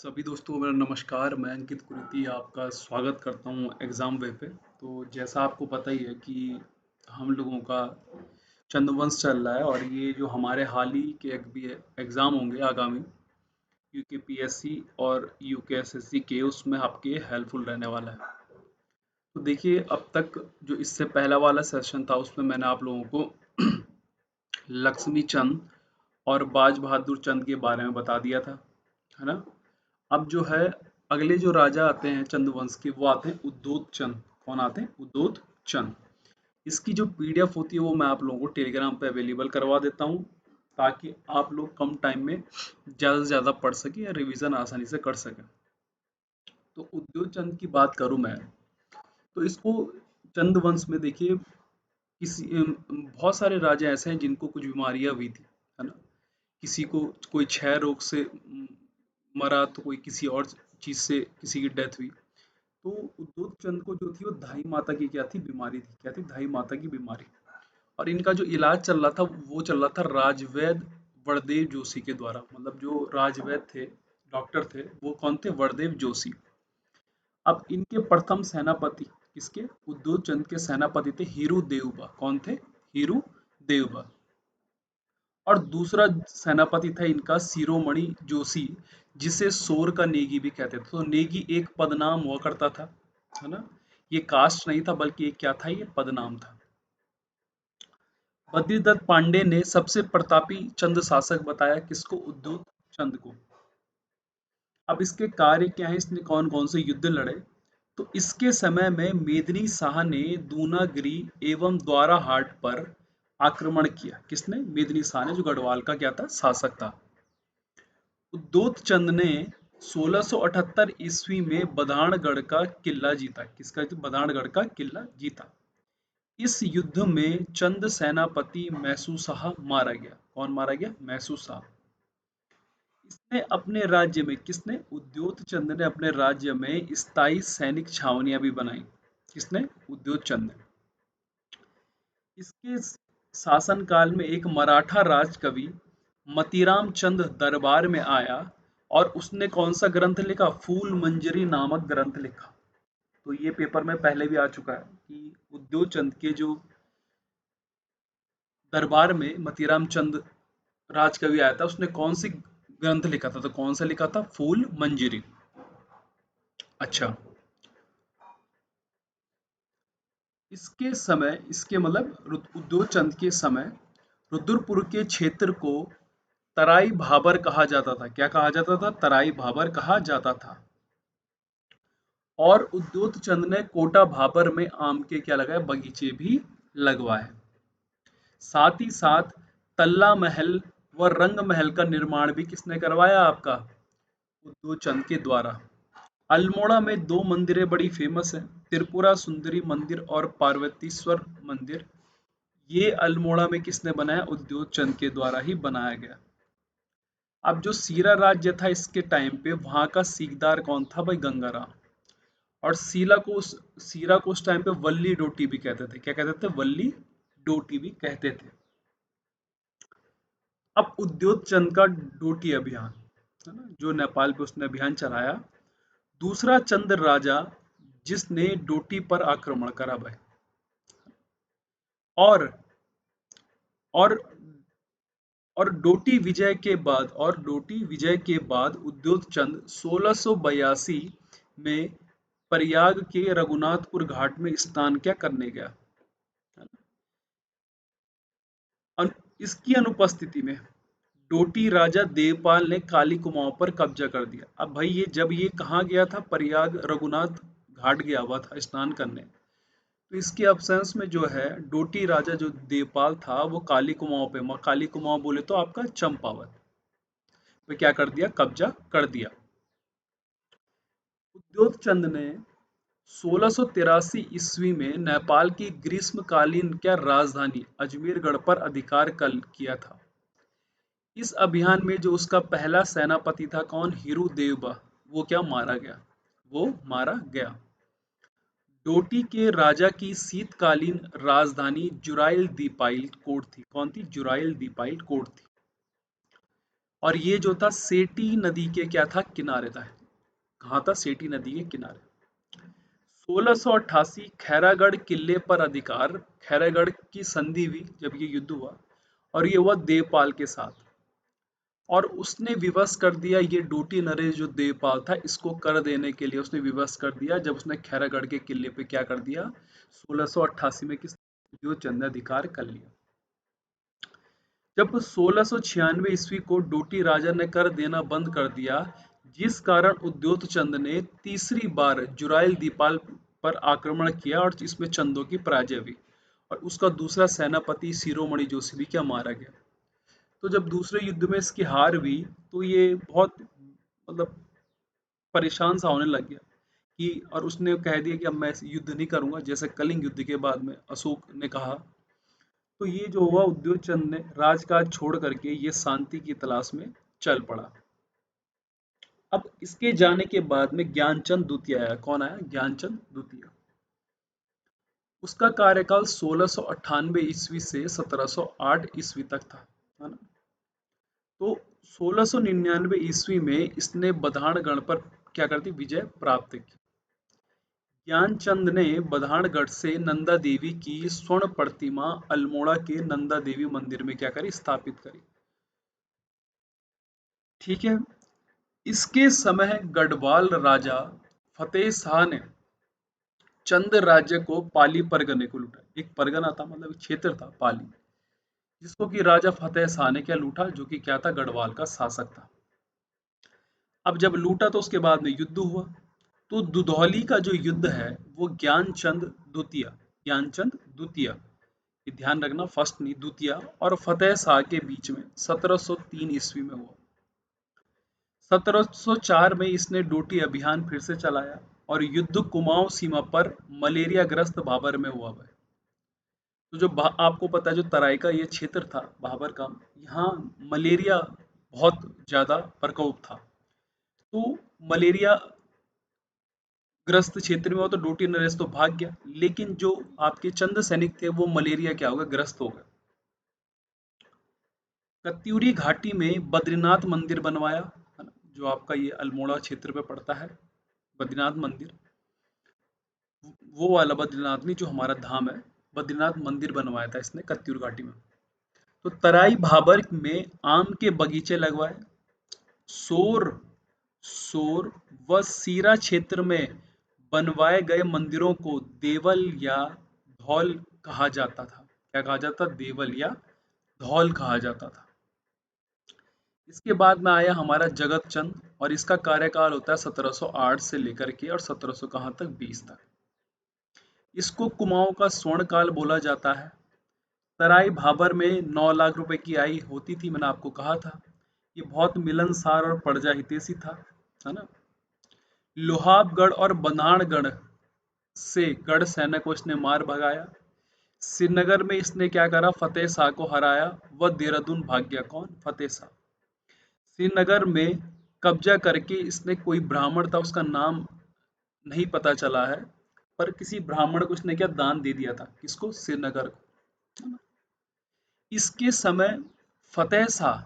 सभी दोस्तों को मेरा नमस्कार। मैं अंकित कुरीति आपका स्वागत करता हूँ एग्ज़ाम वे पे। तो जैसा आपको पता ही है कि हम लोगों का चंद्रवंश चल रहा है और ये जो हमारे हाल ही के भी एग्ज़ाम होंगे आगामी यूकेपीएससी और यूकेएसएससी के, उसमें आपके हेल्पफुल रहने वाला है। तो देखिए, अब तक जो इससे पहला वाला सेशन था उसमें मैंने आप लोगों को लक्ष्मी चंद और बाज बहादुर चंद के बारे में बता दिया था, है ना। अब जो है, अगले जो राजा आते हैं चंद्रवंश के, वो आते हैं उद्योत चंद। कौन आते हैं? उद्योत चंद। इसकी जो पीडीएफ होती है वो मैं आप लोगों को टेलीग्राम पे अवेलेबल करवा देता हूँ, ताकि आप लोग कम टाइम में ज़्यादा से ज़्यादा पढ़ सकें या रिवीजन आसानी से कर सकें। तो उद्योत चंद की बात करूँ मैं, तो इसको चंद्रवंश में देखिए, बहुत सारे राजा ऐसे हैं जिनको कुछ बीमारियां हुई थी, है ना। किसी को कोई क्षय रोग से मरा, तो कोई किसी और चीज से किसी की डेथ हुई। तो उद्योत चंद को जो थी वो धाई माता की क्या थी? बीमारी थी। क्या थी? धाई माता की बीमारी। और इनका जो इलाज चल रहा था वो चल रहा था राजवैद वरदेव जोशी के द्वारा। मतलब जो राजवैद थे, डॉक्टर थे, वो कौन थे? वरदेव जोशी। अब इनके प्रथम सेनापति किसके? उद्योत चंद के सेनापति थे हीरू देवबा। कौन थे? हीरू देवबा। और दूसरा सेनापति था इनका शिरोमणि जोशी, जिसे सोर का नेगी भी कहते थे। तो नेगी एक पदनाम हुआ करता था, है ना। ये कास्ट नहीं था, बल्कि ये क्या था? ये पदनाम था। बद्रीदत्त पांडे ने सबसे प्रतापी चंद शासक बताया किसको? उद्योत चंद को। अब इसके कार्य क्या है? इसने कौन कौन से युद्ध लड़े? तो इसके समय में मेदिनी शाह ने दूनागिरी एवं द्वारा हाट पर आक्रमण किया। किसने? मेदिनी शाह ने, जो गढ़वाल का क्या था? शासक था। उद्योत चंद ने 1678 ईस्वी में बधानगढ़ का किला जीता। किसका? बधानगढ़ का किला जीता। इस युद्ध में चंद सेनापति मैसूर शाह मारा गया। कौन मारा गया? मैसूर शाह। इसने अपने राज्य में, किसने? उद्योत चंद ने अपने राज्य में स्थायी सैनिक छावनियां भी बनाई। किसने? उद्योत चंद ने। इसके शासनकाल में एक मराठा राजकवि मतीराम चंद दरबार में आया और उसने कौन सा ग्रंथ लिखा? फूल मंजरी नामक ग्रंथ लिखा। तो ये पेपर में पहले भी आ चुका है कि उद्योग चंद के जो दरबार में मतीराम चंद राजकवि आया था, उसने कौन सी ग्रंथ लिखा था? तो कौन सा लिखा था? फूल मंजरी। अच्छा, इसके समय, इसके मतलब उद्योग चंद के समय रुद्रपुर के क्षेत्र को तराई भाबर कहा जाता था। क्या कहा जाता था? तराई भाबर कहा जाता था। और उद्योत चंद ने कोटा भाबर में आम के क्या लगाए? बगीचे भी लगवाए। साथ ही साथ तल्ला महल व रंग महल का निर्माण भी किसने करवाया? आपका उद्योत चंद के द्वारा। अल्मोड़ा में दो मंदिरें बड़ी फेमस हैं, त्रिपुरा सुंदरी मंदिर और पार्वतीश्वर मंदिर। ये अल्मोड़ा में किसने बनाया? उद्योत चंद के द्वारा ही बनाया गया। अब जो सीरा राज्य था इसके टाइम पे, वहां का सीकदार कौन था? भाई गंगाराम। और सीरा को उस टाइम पे वल्ली डोटी भी कहते थे। क्या कहते थे? वल्ली डोटी भी कहते थे। अब उद्योत चंद का डोटी अभियान, है ना, जो नेपाल पे उसने अभियान चलाया, दूसरा चंद राजा जिसने डोटी पर आक्रमण करा भाई। और और डोटी विजय के बाद उद्योत चंद 1682 में प्रयाग के रघुनाथपुर घाट में स्नान क्या करने गया। इसकी अनुपस्थिति में डोटी राजा देवपाल ने काली कुमाऊं पर कब्जा कर दिया। अब भाई ये जब ये कहाँ गया था? प्रयाग रघुनाथ घाट गया हुआ था स्नान करने। तो इसके अब्सेंस में जो है, डोटी राजा जो देवपाल था वो काली कुमाऊं पे, काली कुमाऊं बोले तो आपका चंपावत पे क्या कर दिया? कब्जा कर दिया। उद्योग चंद ने 1683 ईस्वी में नेपाल की ग्रीष्मकालीन क्या राजधानी अजमेरगढ़ पर अधिकार कल किया था। इस अभियान में जो उसका पहला सेनापति था, कौन? हीरू देवबा, वो क्या? मारा गया। वो मारा गया। डोटी के राजा की शीतकालीन राजधानी जुराइल दीपाइल कोट थी। कौन थी? जुराइल दीपाइल कोट थी। और ये जो था सेठी नदी के क्या था, किनारे था। कहाँ था, सेठी नदी के किनारे। 1688 खैरागढ़ किले पर अधिकार, खैरागढ़ की संधि हुई जब ये युद्ध हुआ, और ये हुआ देवपाल के साथ, और उसने विवश कर दिया ये डोटी नरेश जो देवपाल था, इसको कर देने के लिए उसने विवश कर दिया जब उसने खैरागढ़ के किले पे क्या कर दिया, 1688 में किस जो चंद्राधिकार कर लिया। जब 1696 ईस्वी को डोटी राजा ने कर देना बंद कर दिया, जिस कारण उद्योत चंद ने तीसरी बार जुराइल दीपाल पर आक्रमण किया और इसमें चंदों की पराजय हुई, और उसका दूसरा सेनापति शिरोमणि जोशी भी क्या मारा गया। तो जब दूसरे युद्ध में इसकी हार हुई तो ये बहुत मतलब परेशान सा होने लग गया कि, और उसने कह दिया कि अब मैं युद्ध नहीं करूंगा, जैसे कलिंग युद्ध के बाद में अशोक ने कहा। तो ये जो हुआ, उद्योग चंद ने राजकाज छोड़ करके ये शांति की तलाश में चल पड़ा। अब इसके जाने के बाद में ज्ञानचंद द्वितीय आया। कौन आया, ज्ञानचंद द्वितीय। उसका कार्यकाल 1698 ईस्वी से 1708 ईस्वी तक था, है ना। तो 1699 ईस्वी में इसने बधानगढ़ पर क्या करती, विजय प्राप्त की। ज्ञानचंद ने बधानगढ़ से नंदा देवी की स्वर्ण प्रतिमा अल्मोड़ा के नंदा देवी मंदिर में क्या करी, स्थापित करी। ठीक है। इसके समय गढ़वाल राजा फतेह शाह ने चंद राज्य को पाली परगने को लूटा। एक परगना था, मतलब एक क्षेत्र था पाली, जिसको कि राजा फतेह शाह ने क्या लूटा, जो कि क्या था, गढ़वाल का शासक था। अब जब लूटा तो उसके बाद में युद्ध हुआ। तो दुधौली का जो युद्ध है वो ज्ञानचंद द्वितीय, ज्ञानचंद द्वितीय, ये ध्यान रखना, फर्स्ट नहीं, द्वितीय, और फतेह शाह के बीच में 1703 ईस्वी में हुआ। 1704 में इसने डोटी अभियान फिर से चलाया और युद्ध कुमाऊं सीमा पर मलेरिया ग्रस्त भाबर में हुआ है। तो जो आपको पता है, जो तराई का ये क्षेत्र था भाबर का, यहाँ मलेरिया बहुत ज्यादा प्रकोप था। तो मलेरिया ग्रस्त क्षेत्र में हो तो डोटी नरेश तो भाग गया, लेकिन जो आपके चंद सैनिक थे वो मलेरिया क्या हो गए, ग्रस्त हो गए। कत्यूरी घाटी में बद्रीनाथ मंदिर बनवाया, है ना, जो आपका ये अल्मोड़ा क्षेत्र पे पड़ता है बद्रीनाथ मंदिर, वो वाला बद्रीनाथ नहीं जो हमारा धाम है, बद्रीनाथ मंदिर बनवाया था इसने कत्यूर घाटी में। तो तराई भाबर में आम के बगीचे लगवाए। सोर सोर व सीरा क्षेत्र में बनवाए गए मंदिरों को देवल या धौल कहा जाता था। क्या कहा जाता, देवल या धौल कहा जाता था। इसके बाद में आया हमारा जगत चंद, और इसका कार्यकाल होता है 1708 से लेकर के और 1700 कहाँ तक, 20 तक। इसको कुमाऊं का स्वर्ण काल बोला जाता है। तराई भाबर में 9 लाख रुपए की आय होती थी, मैंने आपको कहा था। ये बहुत मिलनसार और प्रजा हितैषी था, है ना। लोहाबगढ़ और बंधाणगढ़ से गढ़ सैन्य को इसने मार भगाया। श्रीनगर में इसने क्या करा, फतेह शाह को हराया। व देहरादून भाग गया, कौन, फतेह शाह। श्रीनगर में कब्जा करके इसने, कोई ब्राह्मण था उसका नाम नहीं पता चला है, पर किसी ब्राह्मण को इसने क्या दान दे दिया था, किसको, श्रीनगर को। इसके समय फतेह शाह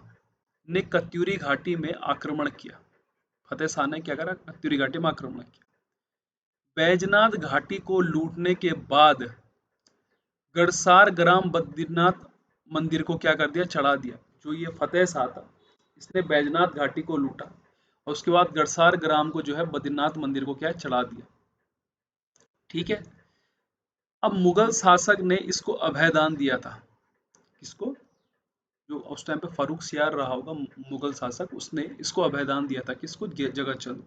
ने कत्यूरी घाटी में आक्रमण किया। फतेह शाह ने क्या करा, कत्यूरी घाटी में आक्रमण किया। बैजनाथ घाटी को लूटने के बाद गड़सार ग्राम बद्रीनाथ मंदिर को क्या कर दिया, चढ़ा दिया। जो ये फतेह शाह था, इसने बैजनाथ घाटी को लूटा और उसके बाद गड़सार ग्राम को जो है बद्रीनाथ मंदिर को क्या चढ़ा दिया। ठीक है। अब मुगल शासक ने इसको अभयदान दिया था। किसको, जो उस टाइम पे फारूक सियार रहा होगा मुगल शासक, उसने इसको अभयदान दिया था, किसको, जगत चंद।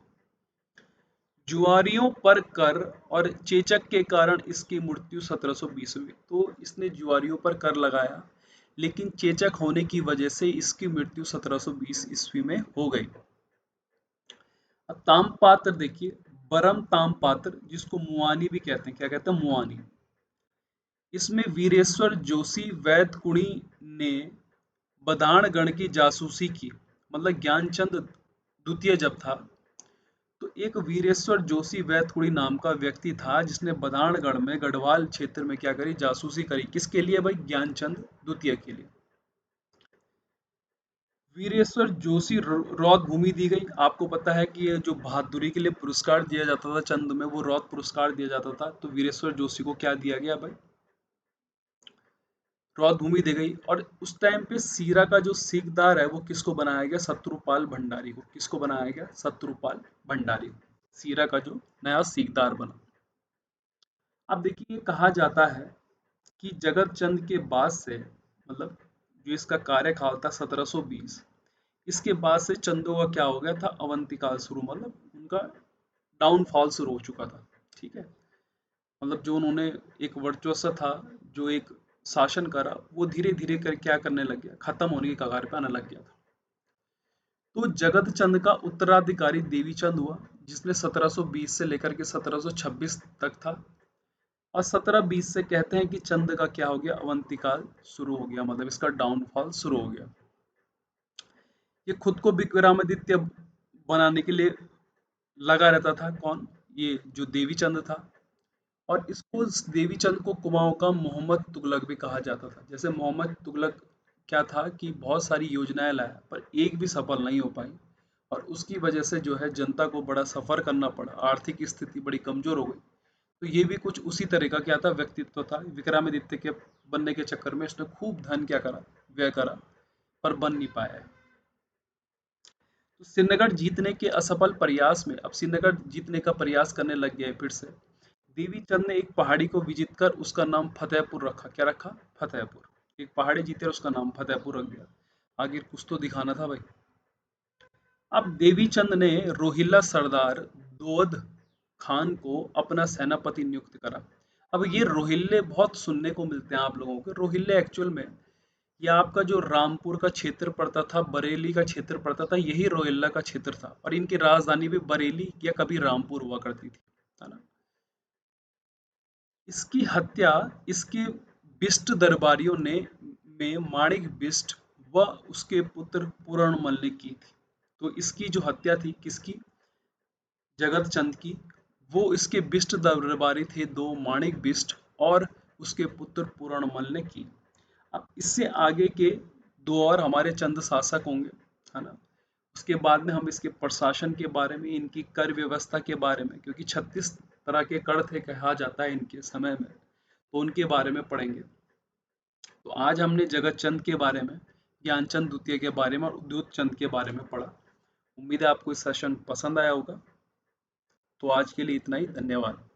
जुआरियों पर कर और चेचक के कारण इसकी मृत्यु 1720 में। तो इसने जुआरियों पर कर लगाया, लेकिन चेचक होने की वजह से इसकी मृत्यु 1720 ईस्वी में हो गई। अब तामपात्र देखिए, बरम तामपात्र, जिसको मुआनी भी कहते हैं, क्या कहते हैं, मुआनी। इसमें वीरेश्वर जोशी वैद कुणी ने बदाणगण की जासूसी की। मतलब ज्ञानचंद द्वितीय जब था, तो एक वीरेश्वर जोशी वैतकुड़ी नाम का व्यक्ति था, जिसने बदाणगढ़ में गढ़वाल क्षेत्र में क्या करी, जासूसी करी। किसके लिए भाई, ज्ञानचंद द्वितीय के लिए। वीरेश्वर जोशी रौद भूमि दी गई। आपको पता है कि ये जो बहादुरी के लिए पुरस्कार दिया जाता था चंद में, वो रौद पुरस्कार दिया जाता था, तो वीरेश्वर जोशी को क्या दिया गया भाई? रौद भूमि दी गई। और उस टाइम पे सीरा का जो सीकदार है वो किसको बनाया गया? शत्रुपाल भंडारी को। किसको बनाया गया? शत्रुपाल भंडारी को। सीरा का जो नया सीकदार बना। अब देखिए, कहा जाता है कि जगत चंद के बाद से, मतलब जो इसका कार्यकाल था 1720, इसके बाद से चंदों का क्या हो गया था? अवंतिकाल शुरू, मतलब उनका डाउनफॉल शुरू हो चुका था। ठीक है, मतलब जो उन्होंने एक वर्चस्व था, जो एक शासन करा, वो धीरे धीरे कर क्या करने लग गया? खत्म होने की कगार पे आने लग गया था। तो जगत चंद का उत्तराधिकारी देवी चंद हुआ, जिसने 1720 से लेकर के 1726 तक था। और 1720 से कहते हैं कि चंद का क्या हो गया? अवंतिकाल शुरू हो गया, मतलब इसका डाउनफॉल शुरू हो गया। ये खुद को विक्रमादित्य बनाने के लिए लगा रहता था। कौन? ये जो देवी चंद था। और इसको, इस देवी चंद को कुमाऊं का मोहम्मद तुगलक भी कहा जाता था। जैसे मोहम्मद तुगलक क्या था कि बहुत सारी योजनाएं लाया पर एक भी सफल नहीं हो पाई, और उसकी वजह से जो है जनता को बड़ा सफर करना पड़ा, आर्थिक स्थिति बड़ी कमजोर हो गई। तो ये भी कुछ उसी तरह का क्या था? व्यक्तित्व था। विक्रमादित्य के बनने के चक्कर में इसने खूब धन क्या करा? व्यय करा, पर बन नहीं पाया है। तो श्रीनगर जीतने के असफल प्रयास में, अब श्रीनगर जीतने का प्रयास करने लग गए फिर से। देवी चंद ने एक पहाड़ी को विजित कर उसका नाम फतेहपुर रखा। क्या रखा? फतेहपुर। एक पहाड़ी जीते और उसका नाम फतेहपुर रख दिया। आगे कुछ तो दिखाना था भाई। अब देवी चंद ने रोहिल्ला सरदार दोद खान को अपना सेनापति नियुक्त करा। अब ये रोहिल्ले बहुत सुनने को मिलते हैं आप लोगों को। रोहिल्ले एक्चुअल में, ये आपका जो रामपुर का क्षेत्र पड़ता था, बरेली का क्षेत्र पड़ता था, यही रोहिल्ला का क्षेत्र था। और इनकी राजधानी भी बरेली या कभी रामपुर हुआ करती थी, है ना। इसकी हत्या इसके बिष्ट दरबारियों ने में माणिक बिष्ट व उसके पुत्र पूरणमल ने की थी। तो इसकी जो हत्या थी किसकी? जगत चंद की। वो इसके बिष्ट दरबारी थे दो, माणिक बिष्ट और उसके पुत्र पूरणमल ने की। अब इससे आगे के दो और हमारे चंद शासक होंगे, है ना। उसके बाद में हम इसके प्रशासन के बारे में, इनकी कर व्यवस्था के बारे में, क्योंकि 36 तरह के कर थे कहा जाता है इनके समय में, तो उनके बारे में पढ़ेंगे। तो आज हमने जगत चंद के बारे में, ज्ञानचंद द्वितीय के बारे में और उद्योत चंद के बारे में पढ़ा। उम्मीद है आपको इस सेशन पसंद आया होगा। तो आज के लिए इतना ही। धन्यवाद।